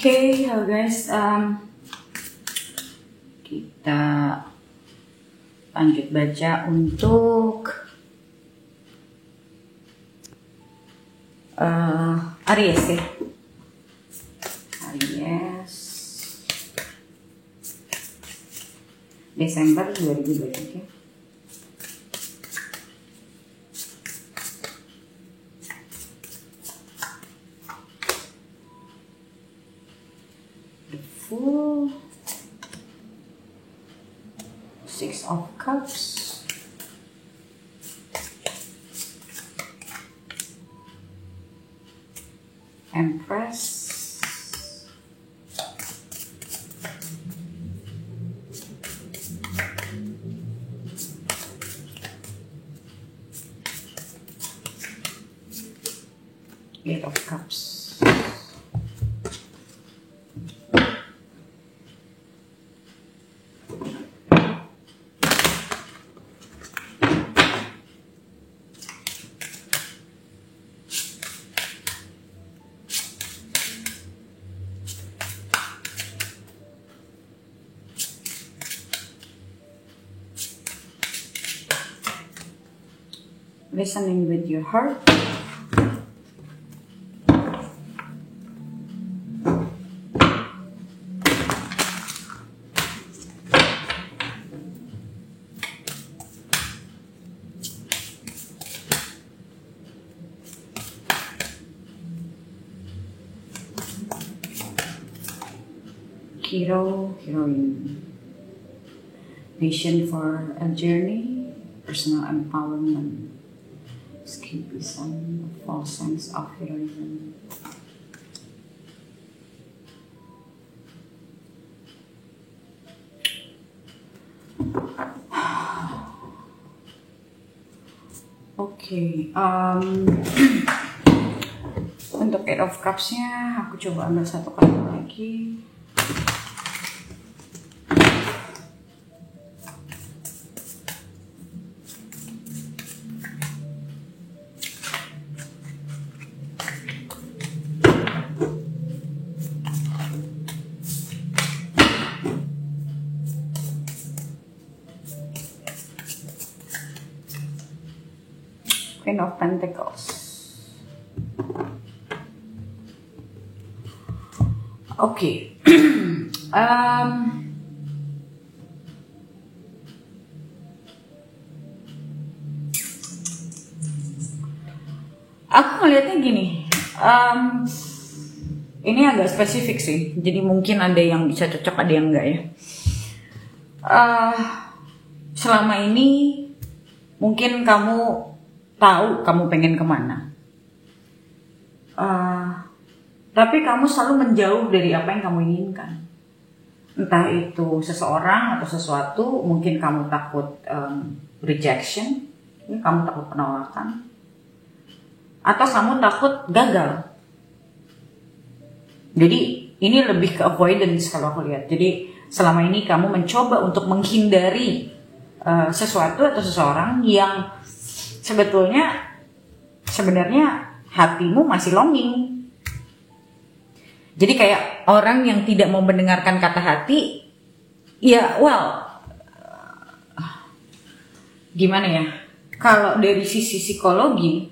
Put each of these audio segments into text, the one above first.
Oke, halo guys, kita lanjut baca untuk Aries ya. Aries Desember 2023. Full Six of Cups, Empress, Eight of Cups. Listening with your heart. Hero, heroine. Vision for a journey, personal empowerment. Escapism, false sense of heroism. Oke, untuk Eight of Cups-nya aku coba ambil satu kartu lagi. Queen of Pentacles. Oke. Aku ngelihatnya gini. Ini agak spesifik sih. Jadi mungkin ada yang bisa cocok, ada yang enggak ya. Selama ini mungkin kamu tahu kamu pengen kemana, tapi kamu selalu menjauh dari apa yang kamu inginkan. Entah itu seseorang atau sesuatu, mungkin kamu takut rejection, kamu takut penolakan, atau kamu takut gagal. Jadi ini lebih ke avoidance kalau aku lihat. Jadi selama ini kamu mencoba untuk menghindari sesuatu atau seseorang yang sebenarnya hatimu masih longing. Jadi kayak orang yang tidak mau mendengarkan kata hati, ya gimana ya? Kalau dari sisi psikologi,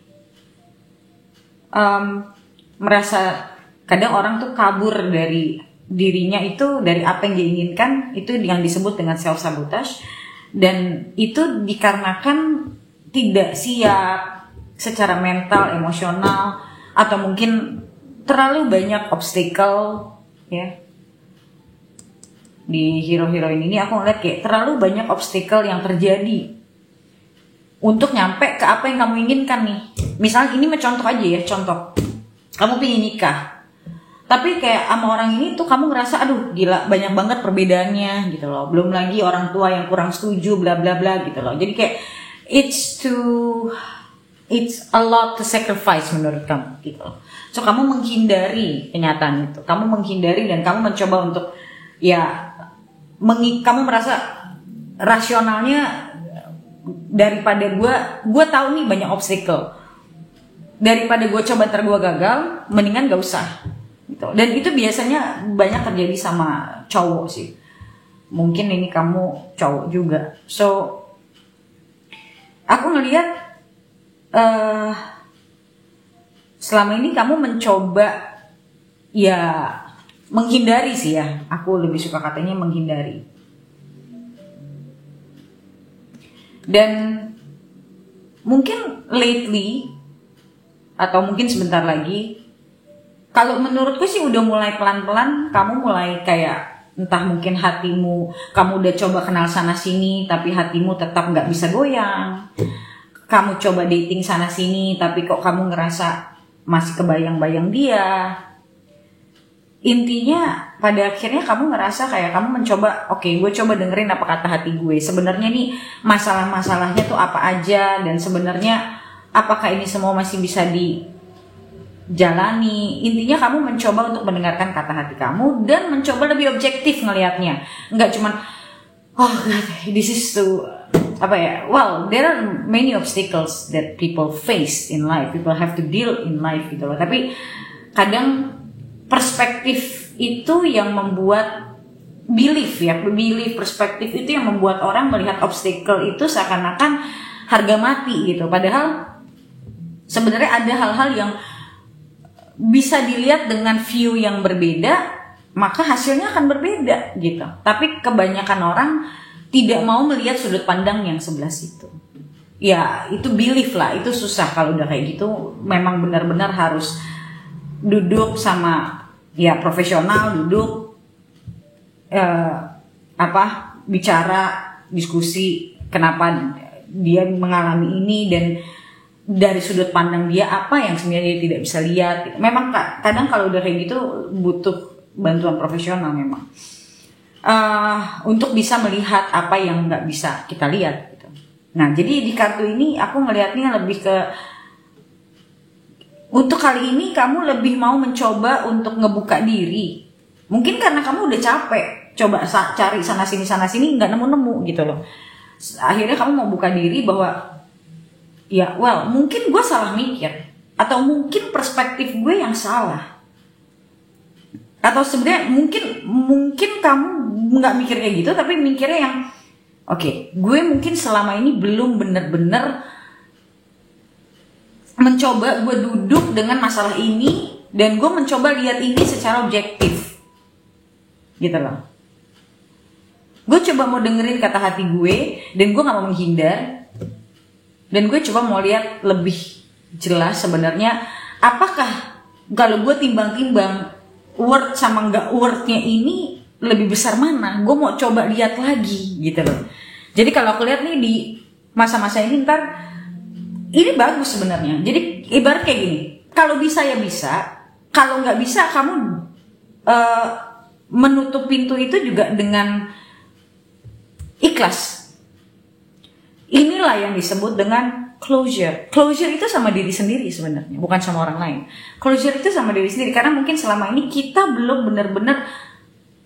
merasa kadang orang tuh kabur dari dirinya itu, dari apa yang dia inginkan, itu yang disebut dengan self sabotage, dan itu dikarenakan tidak siap secara mental, emosional, atau mungkin terlalu banyak obstacle ya. Di hero-heroine ini aku ngeliat kayak terlalu banyak obstacle yang terjadi untuk nyampe ke apa yang kamu inginkan nih. Misalnya ini contoh aja ya, contoh. Kamu pengen nikah, tapi kayak sama orang ini tuh kamu ngerasa aduh gila banyak banget perbedaannya gitu loh. Belum lagi orang tua yang kurang setuju bla bla bla gitu loh. Jadi kayak it's a lot to sacrifice menurut kamu gitu. So kamu menghindari kenyataan itu, kamu menghindari dan kamu mencoba untuk ya kamu merasa rasionalnya daripada gue tahu nih banyak obstacle, daripada gue coba ntar gue gagal, mendingan gak usah gitu. Dan itu biasanya banyak terjadi sama cowok sih, mungkin ini kamu cowok juga. So aku ngelihat selama ini kamu mencoba ya menghindari sih ya, aku lebih suka katanya menghindari. Dan mungkin lately atau mungkin sebentar lagi, kalau menurutku sih udah mulai pelan-pelan kamu mulai kayak entah mungkin hatimu, kamu udah coba kenal sana sini tapi hatimu tetap gak bisa goyang. Kamu coba dating sana sini tapi kok kamu ngerasa masih kebayang-bayang dia. Intinya pada akhirnya kamu ngerasa kayak kamu mencoba, oke, gue coba dengerin apa kata hati gue. Sebenarnya nih masalah-masalahnya tuh apa aja, dan sebenarnya apakah ini semua masih bisa dijalani. Intinya kamu mencoba untuk mendengarkan kata hati kamu dan mencoba lebih objektif ngelihatnya. Enggak cuman oh God, this is so well, there are many obstacles that people face in life, people have to deal in life gitu loh. Tapi kadang perspektif itu yang membuat belief perspektif itu yang membuat orang melihat obstacle itu seakan-akan harga mati gitu. Padahal sebenarnya ada hal-hal yang bisa dilihat dengan view yang berbeda, maka hasilnya akan berbeda gitu. Tapi kebanyakan orang tidak mau melihat sudut pandang yang sebelah situ. Ya itu belief lah, itu susah kalau udah kayak gitu. Memang benar-benar harus duduk sama ya profesional, duduk bicara, diskusi kenapa dia mengalami ini dan dari sudut pandang dia apa yang sebenarnya dia tidak bisa lihat. Memang kadang kalau udah kayak gitu butuh bantuan profesional memang untuk bisa melihat apa yang nggak bisa kita lihat gitu. Nah jadi di kartu ini aku melihatnya lebih ke untuk kali ini kamu lebih mau mencoba untuk ngebuka diri. Mungkin karena kamu udah capek coba cari sana sini nggak nemu gitu loh. Akhirnya kamu mau buka diri bahwa ya mungkin gue salah mikir, atau mungkin perspektif gue yang salah, atau sebenarnya mungkin kamu nggak mikir kayak gitu tapi mikirnya yang oke, gue mungkin selama ini belum bener-bener mencoba gue duduk dengan masalah ini dan gue mencoba lihat ini secara objektif gitu loh. Gue coba mau dengerin kata hati gue dan gue gak mau menghindar, dan gue coba mau lihat lebih jelas sebenarnya apakah kalau gue timbang-timbang worth sama gak worthnya ini lebih besar mana. Gue mau coba lihat lagi gitu loh. Jadi kalau aku lihat nih di masa-masa ini ntar ini bagus sebenarnya. Jadi ibarat kayak gini, kalau bisa ya bisa, kalau nggak bisa kamu menutup pintu itu juga dengan ikhlas. Inilah yang disebut dengan closure. Closure itu sama diri sendiri sebenarnya, bukan sama orang lain. Closure itu sama diri sendiri, karena mungkin selama ini kita belum benar-benar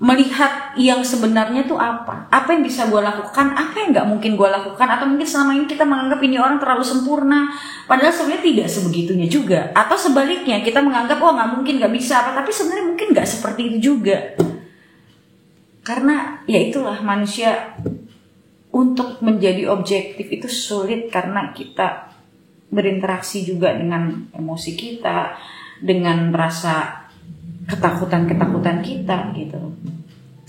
melihat yang sebenarnya tuh apa yang bisa gue lakukan, apa yang nggak mungkin gue lakukan, atau mungkin selama ini kita menganggap ini orang terlalu sempurna, padahal sebenarnya tidak sebegitunya juga, atau sebaliknya kita menganggap nggak mungkin, nggak bisa tapi sebenarnya mungkin nggak seperti itu juga. Karena ya itulah manusia, untuk menjadi objektif itu sulit karena kita berinteraksi juga dengan emosi kita, dengan rasa ketakutan kita gitu.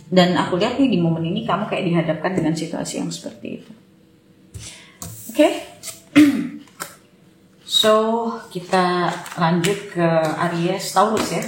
Dan aku lihat nih di momen ini kamu kayak dihadapkan dengan situasi yang seperti itu. Oke. So kita lanjut ke Aries Taurus ya.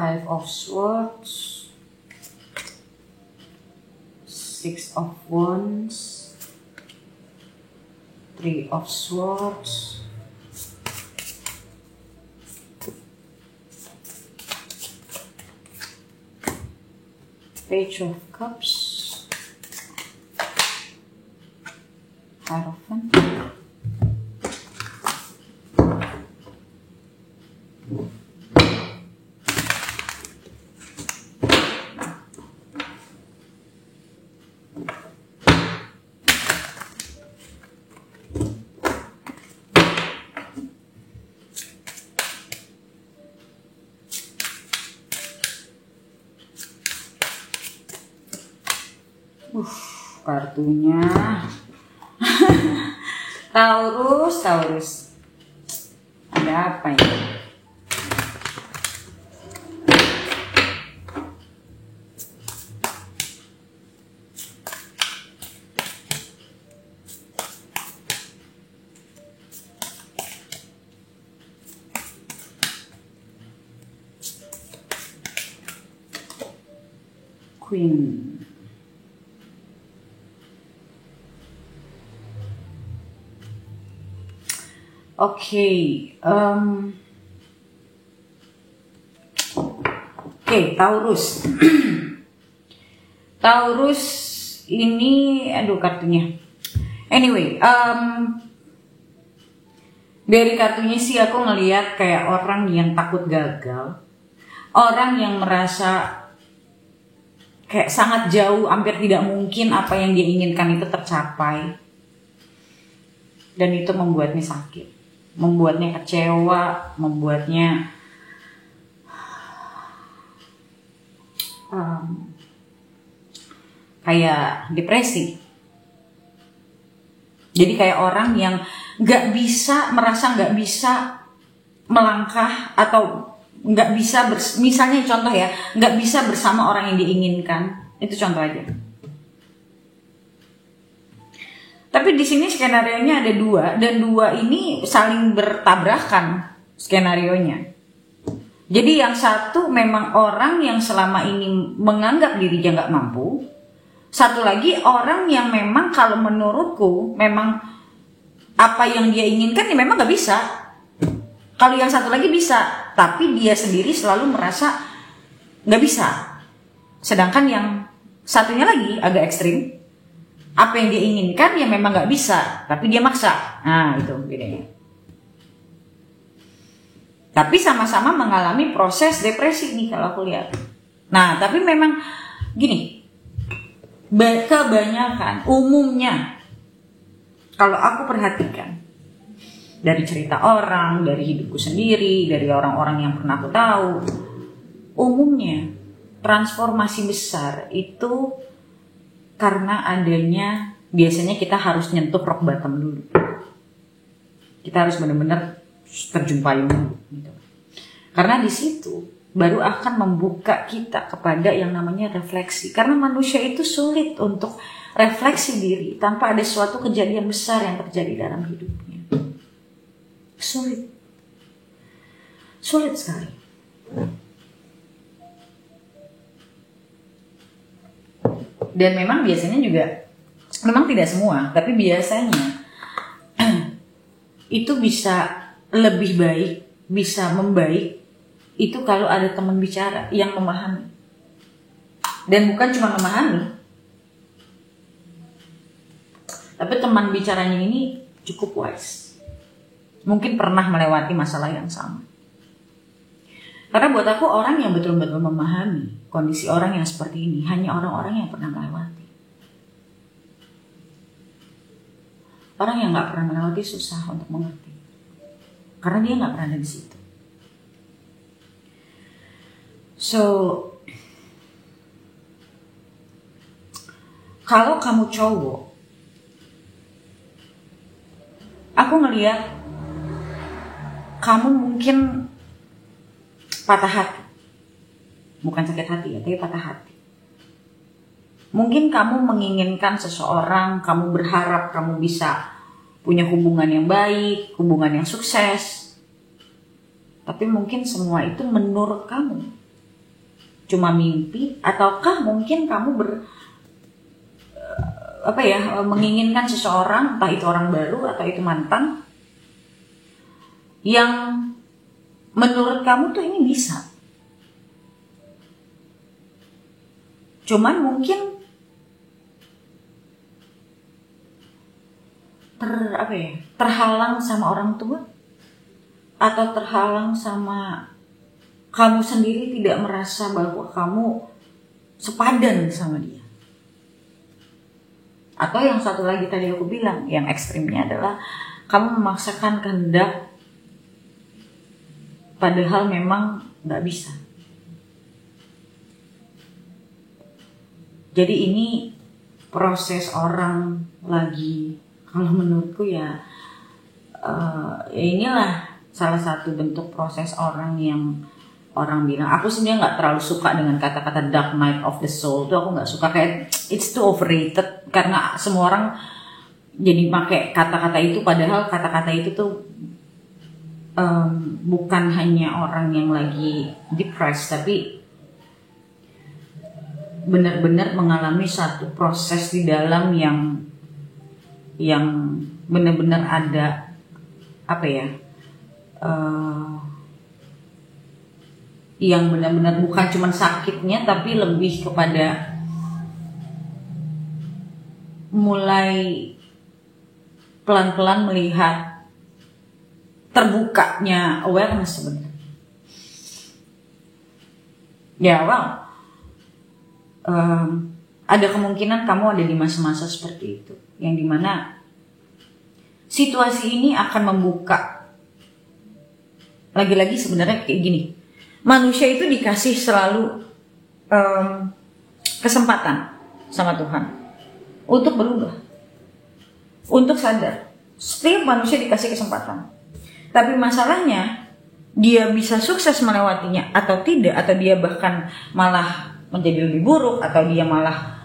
Five of Swords, Six of Wands, Three of Swords, Page of Cups, Hierophant, kartunya Taurus. Ada apa ini? Queen. Oke, Taurus. Taurus ini, aduh kartunya. Anyway, dari kartunya sih aku ngelihat kayak orang yang takut gagal, orang yang merasa kayak sangat jauh, hampir tidak mungkin apa yang dia inginkan itu tercapai, dan itu membuatnya sakit. Membuatnya kecewa, membuatnya kayak depresi. Jadi kayak orang yang merasa nggak bisa melangkah, atau nggak bisa misalnya contoh ya, nggak bisa bersama orang yang diinginkan. Itu contoh aja. Tapi di sini skenarionya ada dua, dan dua ini saling bertabrakan skenarionya. Jadi yang satu memang orang yang selama ini menganggap dirinya nggak mampu. Satu lagi orang yang memang kalau menurutku memang apa yang dia inginkan ya memang nggak bisa. Kalau yang satu lagi bisa, tapi dia sendiri selalu merasa nggak bisa. Sedangkan yang satunya lagi agak ekstrim. Apa yang dia inginkan ya memang nggak bisa, tapi dia maksa. Nah itu bedanya. Tapi sama-sama mengalami proses depresi nih kalau aku lihat. Nah tapi memang gini, kebanyakan umumnya kalau aku perhatikan dari cerita orang, dari hidupku sendiri, dari orang-orang yang pernah aku tahu, umumnya transformasi besar itu karena adanya, biasanya kita harus nyentuh rock bottom dulu. Kita harus benar-benar terjun payung dulu gitu. Karena di situ baru akan membuka kita kepada yang namanya refleksi. Karena manusia itu sulit untuk refleksi diri tanpa ada suatu kejadian besar yang terjadi dalam hidupnya. Sulit sekali. Dan memang biasanya juga, memang tidak semua, tapi biasanya itu bisa lebih baik, bisa membaik itu kalau ada teman bicara yang memahami. Dan bukan cuma memahami, tapi teman bicaranya ini cukup wise. Mungkin pernah melewati masalah yang sama. Karena buat aku orang yang betul-betul memahami kondisi orang yang seperti ini hanya orang-orang yang pernah melewati. Orang yang nggak pernah melewati susah untuk mengerti, karena dia nggak pernah ada di situ. So, kalau kamu cowok, aku ngelihat kamu mungkin patah hati. Bukan sakit hati ya, tapi patah hati. Mungkin kamu menginginkan seseorang, kamu berharap kamu bisa punya hubungan yang baik, hubungan yang sukses. Tapi mungkin semua itu menurut kamu cuma mimpi, ataukah mungkin kamu menginginkan seseorang, entah itu orang baru atau itu mantan, yang menurut kamu tuh ini bisa. Cuman mungkin terhalang sama orang tua, atau terhalang sama kamu sendiri tidak merasa bahwa kamu sepadan sama dia. Atau yang satu lagi tadi aku bilang, yang ekstrimnya adalah kamu memaksakan kehendak padahal memang gak bisa. Jadi ini proses orang lagi, kalau menurutku ya inilah salah satu bentuk proses orang yang orang bilang, aku sebenarnya nggak terlalu suka dengan kata-kata dark night of the soul tuh, aku nggak suka, kayak it's too overrated, karena semua orang jadi pakai kata-kata itu, padahal kata-kata itu tuh bukan hanya orang yang lagi depressed, tapi benar-benar mengalami satu proses di dalam yang benar-benar ada yang benar-benar bukan cuma sakitnya, tapi lebih kepada mulai pelan-pelan melihat terbukanya awareness sebenarnya. Ya, ada kemungkinan kamu ada di masa-masa seperti itu, yang dimana situasi ini akan membuka. Lagi-lagi sebenarnya kayak gini, manusia itu dikasih selalu kesempatan sama Tuhan untuk berubah, untuk sadar. Setiap manusia dikasih kesempatan, tapi masalahnya dia bisa sukses melewatinya atau tidak, atau dia bahkan malah menjadi lebih buruk, atau dia malah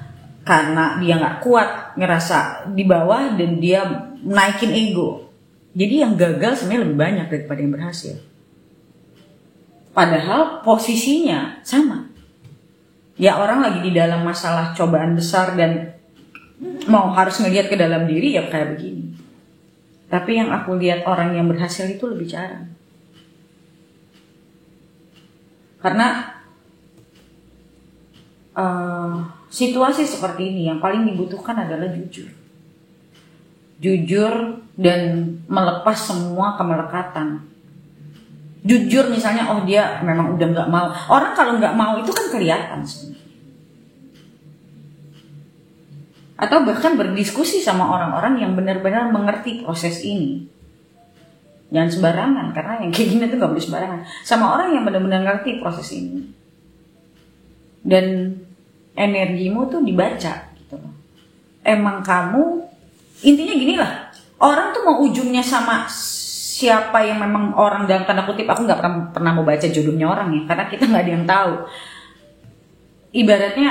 karena dia nggak kuat ngerasa di bawah dan dia naikin ego. Jadi yang gagal sebenarnya lebih banyak daripada yang berhasil. Padahal posisinya sama. Ya, orang lagi di dalam masalah cobaan besar dan mau harus ngelihat ke dalam diri, ya kayak begini. Tapi yang aku lihat orang yang berhasil itu lebih jarang. Karena situasi seperti ini yang paling dibutuhkan adalah jujur. Jujur dan melepas semua kemelekatan. Jujur misalnya, oh dia memang udah gak mau. Orang kalau gak mau itu kan kelihatan sebenarnya. Atau bahkan berdiskusi sama orang-orang yang benar-benar mengerti proses ini. Jangan sembarangan, karena yang kayak gini tuh gak boleh sembarangan. Sama orang yang benar-benar ngerti proses ini. Dan energimu tuh dibaca gitu loh. Emang kamu, intinya gini lah, orang tuh mau ujungnya sama siapa yang memang orang dalam tanda kutip, aku nggak pernah mau baca jodohnya orang ya, karena kita nggak ada yang tahu. Ibaratnya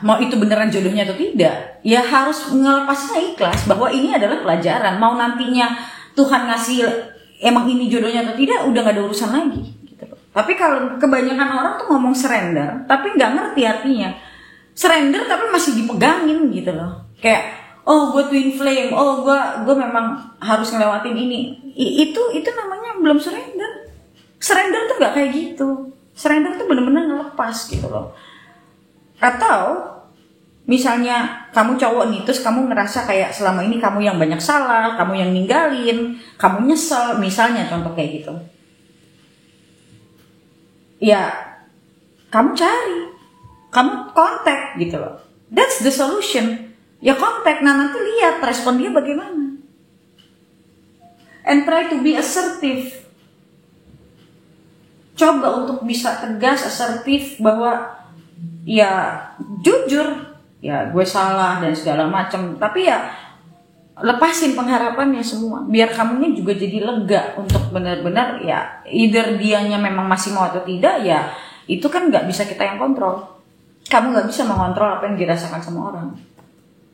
mau itu beneran jodohnya atau tidak, ya harus ngelepasnya ikhlas bahwa ini adalah pelajaran. Mau nantinya Tuhan ngasih emang ini jodohnya atau tidak, udah nggak ada urusan lagi. Gitu. Tapi kalau kebanyakan orang tuh ngomong surrender, tapi nggak ngerti artinya. Surrender tapi masih dipegangin gitu loh. Kayak oh gue twin flame, oh gue memang harus ngelewatin ini. Itu namanya belum surrender. Surrender tuh nggak kayak gitu. Surrender tuh bener-bener ngelepas gitu loh. Atau misalnya kamu cowok nih, terus kamu ngerasa kayak selama ini kamu yang banyak salah, kamu yang ninggalin, kamu nyesel, misalnya contoh kayak gitu. Ya kamu cari, kamu kontak gitu loh. That's the solution. Ya kontak, nah nanti lihat respon dia bagaimana. And try to be assertive. Coba untuk bisa tegas, asertif bahwa ya jujur, ya gue salah dan segala macam. Tapi ya lepasin pengharapannya semua. Biar kamunya juga jadi lega untuk benar-benar ya either dianya memang masih mau atau tidak, ya itu kan nggak bisa kita yang kontrol. Kamu nggak bisa mengontrol apa yang dirasakan sama orang.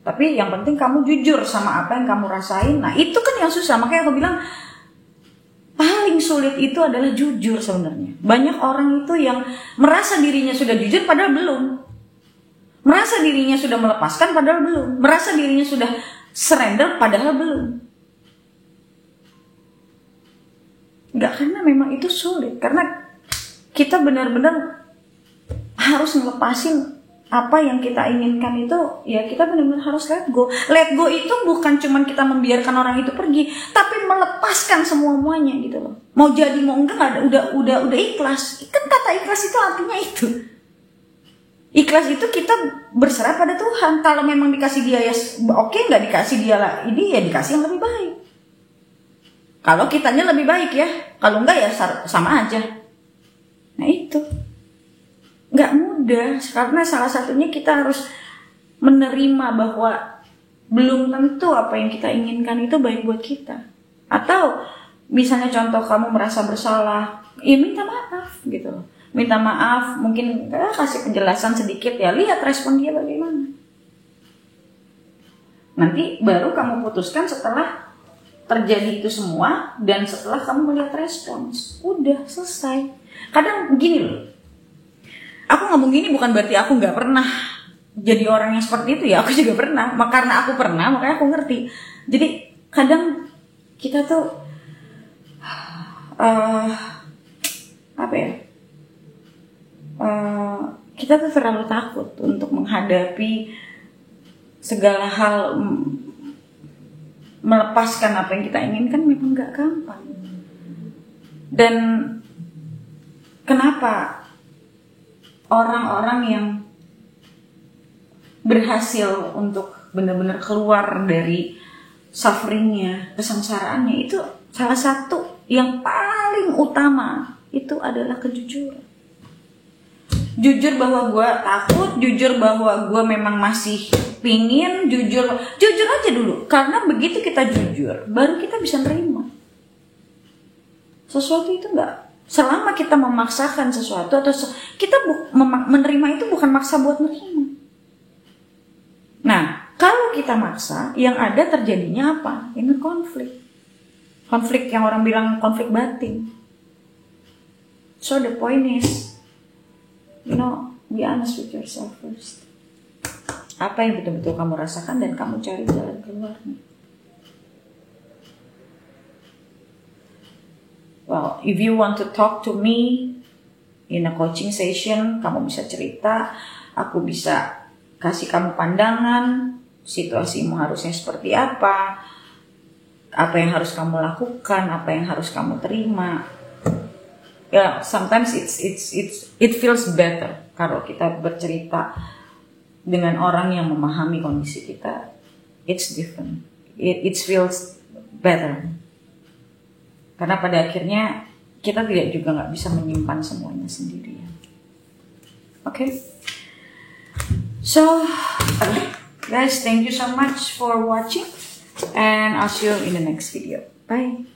Tapi yang penting kamu jujur sama apa yang kamu rasain. Nah itu kan yang susah. Makanya aku bilang paling sulit itu adalah jujur sebenarnya. Banyak orang itu yang merasa dirinya sudah jujur padahal belum. Merasa dirinya sudah melepaskan padahal belum. Merasa dirinya sudah surrender padahal belum. Enggak, karena memang itu sulit. Karena kita benar-benar harus ngelepasin apa yang kita inginkan itu, ya kita benar-benar harus let go. Let go itu bukan cuman kita membiarkan orang itu pergi, tapi melepaskan semuanya gitu loh. Mau jadi mau enggak udah ikhlas. Kan kata ikhlas itu artinya itu. Ikhlas itu kita berserah pada Tuhan. Kalau memang dikasih dia ya oke, nggak dikasih dia lah, ini ya dikasih yang lebih baik. Kalau kitanya lebih baik ya, kalau enggak ya sama aja. Nah itu nggak mudah, karena salah satunya kita harus menerima bahwa belum tentu apa yang kita inginkan itu baik buat kita. Atau misalnya contoh kamu merasa bersalah, ya minta maaf gitu loh. Minta maaf, mungkin kasih penjelasan sedikit ya, lihat respon dia bagaimana. Nanti baru kamu putuskan setelah terjadi itu semua dan setelah kamu melihat respons. Udah selesai. Kadang gini loh, aku ngomong gini bukan berarti aku nggak pernah jadi orang yang seperti itu ya, aku juga pernah. Karena aku pernah, makanya aku ngerti. Jadi kadang kita tuh kita tuh terlalu takut untuk menghadapi segala hal, melepaskan apa yang kita inginkan memang nggak gampang. Dan kenapa orang-orang yang berhasil untuk benar-benar keluar dari sufferingnya, kesengsaraannya, itu salah satu yang paling utama itu adalah kejujuran. Jujur bahwa gue takut, jujur bahwa gue memang masih pingin, jujur aja dulu. Karena begitu kita jujur, baru kita bisa nerima. Sesuatu itu enggak, selama kita memaksakan sesuatu atau kita menerima itu bukan maksa buat menerima. Nah, kalau kita maksa, yang ada terjadinya apa? Ini konflik. Konflik yang orang bilang konflik batin. So the point is, be honest with yourself first. Apa yang betul-betul kamu rasakan dan kamu cari jalan keluarnya. Well, if you want to talk to me in a coaching session, kamu bisa cerita, aku bisa kasih kamu pandangan, situasimu harusnya seperti apa yang harus kamu lakukan, apa yang harus kamu terima. Ya, sometimes it feels better kalau kita bercerita dengan orang yang memahami kondisi kita. It's different. It feels better. Karena pada akhirnya kita tidak juga nggak bisa menyimpan semuanya sendirian. Okay? So, guys, thank you so much for watching, and I'll see you in the next video. Bye.